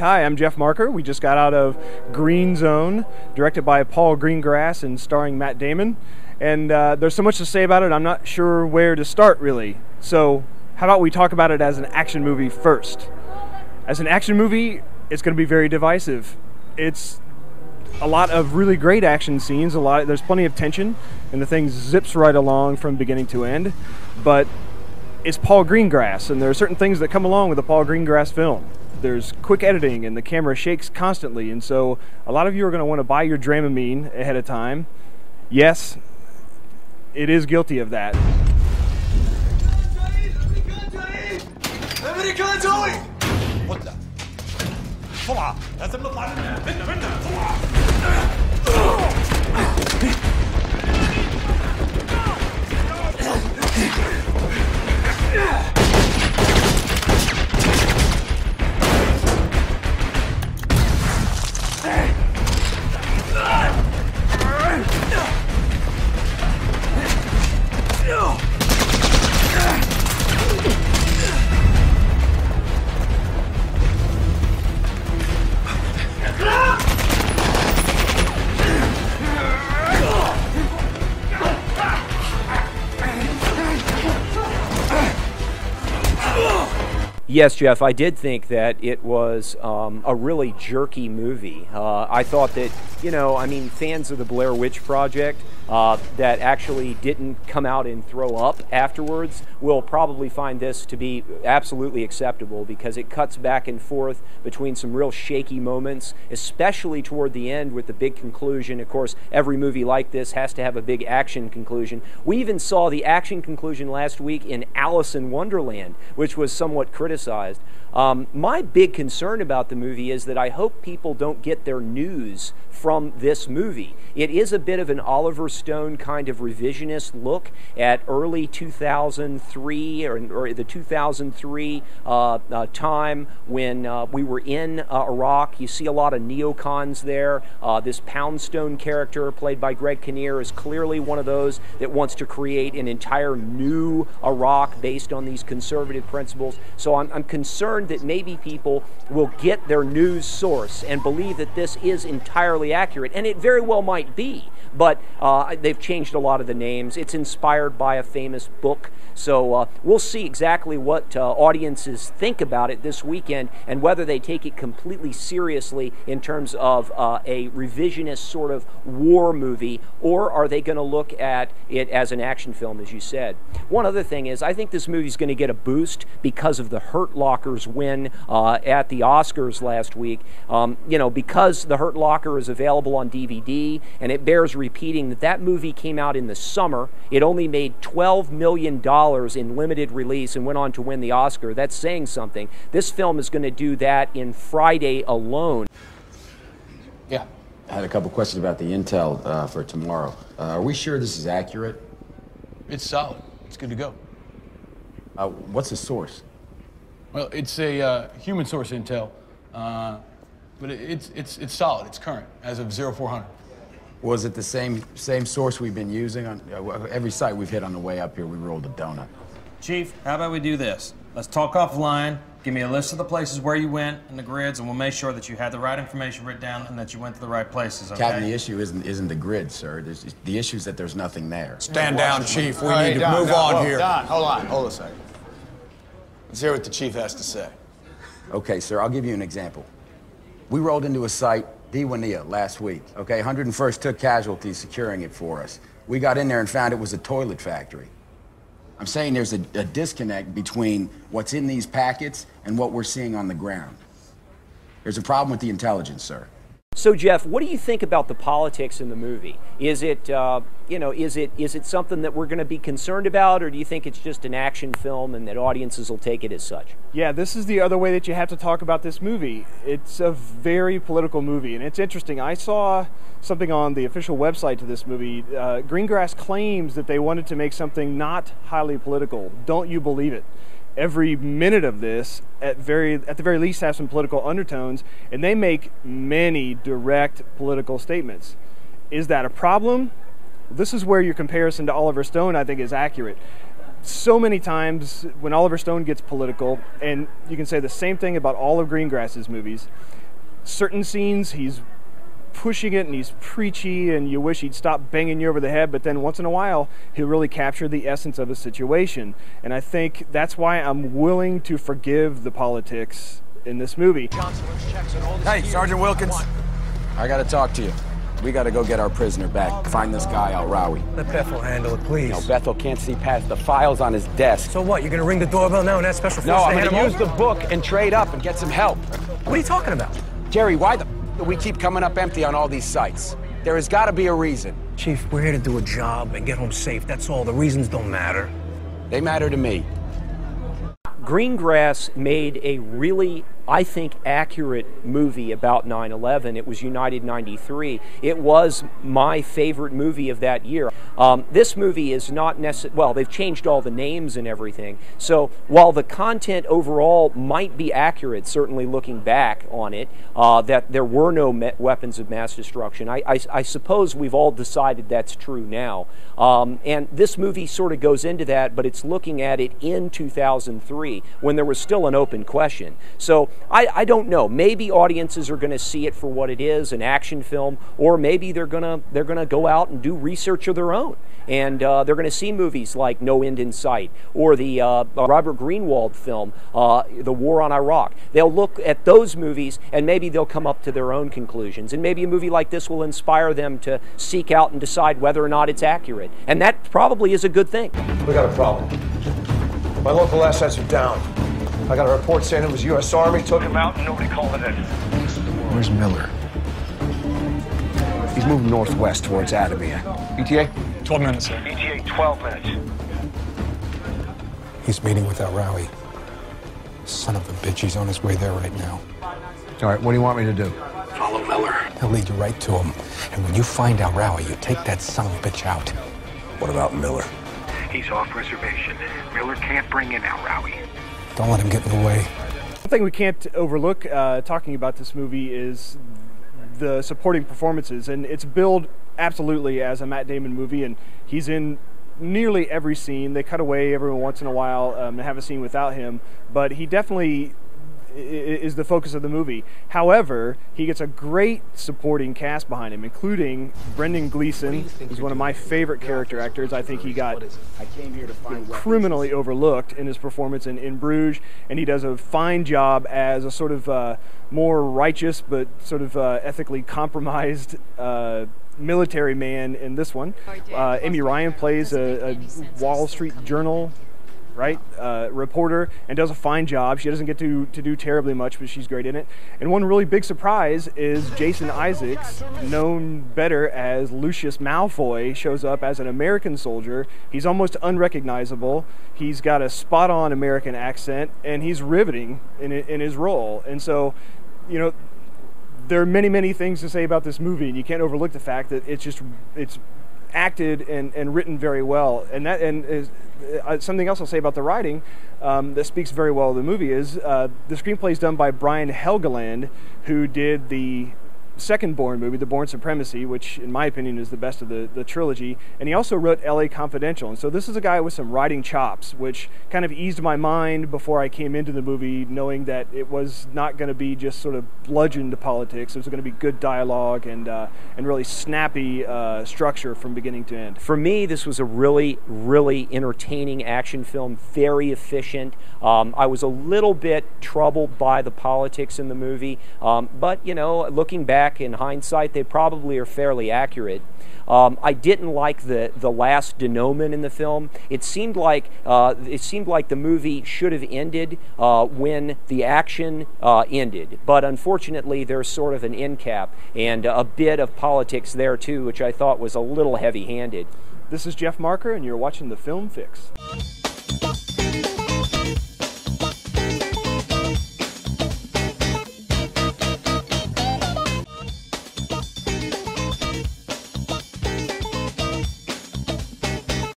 Hi, I'm Jeff Marker. We just got out of Green Zone, directed by Paul Greengrass and starring Matt Damon. And there's so much to say about it, I'm not sure where to start, really. So how about we talk about it as an action movie first? As an action movie, it's going to be very divisive. It's a lot of really great action scenes. There's plenty of tension, and the thing zips right along from beginning to end. But it's Paul Greengrass, and there are certain things that come along with a Paul Greengrass film. There's quick editing, and the camera shakes constantly, and so a lot of you are going to want to buy your Dramamine ahead of time. Yes, it is guilty of that. Yes, Jeff, I did think that it was a really jerky movie. I thought that, fans of the Blair Witch Project that actually didn't come out and throw up afterwards will probably find this to be absolutely acceptable, because it cuts back and forth between some real shaky moments, especially toward the end with the big conclusion. Of course, every movie like this has to have a big action conclusion. We even saw the action conclusion last week in Alice in Wonderland, which was somewhat criticized. My big concern about the movie is that I hope people don't get their news from this movie. It is a bit of an Oliver Stone kind of revisionist look at early 2003 or the 2003 time when we were in Iraq. You see a lot of neocons there. This Poundstone character played by Greg Kinnear is clearly one of those that wants to create an entire new Iraq based on these conservative principles. So I'm concerned that maybe people will get their news source and believe that this is entirely accurate, and it very well might be, but they've changed a lot of the names. It's inspired by a famous book, so we'll see exactly what audiences think about it this weekend and whether they take it completely seriously in terms of a revisionist sort of war movie, or are they going to look at it as an action film, as you said. One other thing is, I think this movie is going to get a boost because of the Hurt Locker's win at the Oscars last week. Because the Hurt Locker is available on DVD, and it bears repeating that movie came out in the summer. It only made $12 million in limited release and went on to win the Oscar. That's saying something. This film is going to do that in Friday alone. Yeah. I had a couple questions about the intel for tomorrow. Are we sure this is accurate? It's solid. It's good to go. What's the source? Well, it's a human source intel, but it's solid. It's current as of 0400. Was it the same source we've been using on every site we've hit on the way up here? We rolled a donut. Chief, how about we do this? Let's talk offline. Give me a list of the places where you went and the grids, and we'll make sure that you had the right information written down and that you went to the right places, okay? Captain, the issue isn't the grid, sir. The issue is that there's nothing there. Stand down, Chief. We need to move on here. Don, hold a second. Let's hear what the Chief has to say. Okay, sir, I'll give you an example. We rolled into a site, Diwania, last week, okay? 101st took casualties securing it for us. We got in there and found it was a toilet factory. I'm saying there's a disconnect between what's in these packets and what we're seeing on the ground. There's a problem with the intelligence, sir. So, Jeff, what do you think about the politics in the movie? Is it, is it something that we're going to be concerned about, or do you think it's just an action film and that audiences will take it as such? Yeah, this is the other way that you have to talk about this movie. It's a very political movie, and it's interesting. I saw something on the official website to this movie. Greengrass claims that they wanted to make something not highly political. Don't you believe it? Every minute of this, at the very least, has some political undertones, and they make many direct political statements. Is that a problem? This is where your comparison to Oliver Stone, I think, is accurate. so many times when Oliver Stone gets political, and you can say the same thing about all of Greengrass's movies, certain scenes he's pushing it and he's preachy and you wish he'd stop banging you over the head, but then once in a while he'll really capture the essence of a situation. And I think that's why I'm willing to forgive the politics in this movie. Hey, Sergeant Wilkins, I gotta talk to you. We gotta go get our prisoner back. Find this guy, Al-Rawi. Let Bethel handle it, please. No, Bethel can't see past the files on his desk. So what, you're gonna ring the doorbell now and ask Special No, Forces I'm to hand gonna him use over? the book and trade up and get some help. What are you talking about? Jerry, why the do we keep coming up empty on all these sites? There has gotta be a reason. Chief, we're here to do a job and get home safe. That's all. The reasons don't matter. They matter to me. Greengrass made a really, I think, accurate movie about 9/11. It was United 93. It was my favorite movie of that year. This movie is not necessarily, well, they've changed all the names and everything. So while the content overall might be accurate, certainly looking back on it, that there were no weapons of mass destruction, I suppose we've all decided that's true now. And this movie sort of goes into that, but it's looking at it in 2003 when there was still an open question. So I don't know. Maybe audiences are going to see it for what it is, an action film, or maybe they're gonna go out and do research of their own, and they're going to see movies like No End in Sight or the Robert Greenwald film, The War on Iraq. They'll look at those movies and maybe they'll come up to their own conclusions. And maybe a movie like this will inspire them to seek out and decide whether or not it's accurate. And that probably is a good thing. We got a problem. My local assets are down. I got a report saying it was U.S. Army, took him out, and nobody called it in. Where's Miller? He's moving northwest towards Adamia. ETA? 12 minutes, sir. ETA 12 minutes. He's meeting with Al-Rawi. Son of a bitch, he's on his way there right now. All right, what do you want me to do? Follow Miller. He'll lead you right to him. And when you find Al-Rawi, you take that son of a bitch out. What about Miller? He's off reservation. Miller can't bring in Al-Rawi. Don't let him get in the way. One thing we can't overlook talking about this movie is the supporting performances, and it's billed absolutely as a Matt Damon movie, and he's in nearly every scene. They cut away every once in a while to have a scene without him, but he definitely is the focus of the movie. However, he gets a great supporting cast behind him, including Brendan Gleeson, who's one of my favorite character actors. I think he got criminally overlooked in his performance in Bruges, and he does a fine job as a sort of more righteous but sort of ethically compromised military man in this one. Amy Ryan plays a Wall Street Journal reporter, and does a fine job. She doesn't get to do terribly much, but she's great in it. And one really big surprise is Jason Isaacs, known better as Lucius Malfoy, shows up as an American soldier. He's almost unrecognizable. He's got a spot-on American accent, and he's riveting in his role. And so, you know, there are many, many things to say about this movie, and you can't overlook the fact that it's acted and written very well. And something else I'll say about the writing that speaks very well of the movie is the screenplay is done by Brian Helgeland, who did the second Bourne movie, The Bourne Supremacy, which in my opinion is the best of the trilogy, and he also wrote LA Confidential. And so this is a guy with some writing chops, which kind of eased my mind before I came into the movie, knowing that it was not going to be just sort of bludgeoned politics. It was going to be good dialogue and really snappy structure from beginning to end. For me, this was a really, really entertaining action film, very efficient. I was a little bit troubled by the politics in the movie, but, you know, looking back in hindsight, they probably are fairly accurate. I didn't like the last denouement in the film. It seemed like the movie should have ended when the action ended, but unfortunately there's sort of an end cap and a bit of politics there too, which I thought was a little heavy-handed. This is Jeff Marker, and you're watching The Film Fix.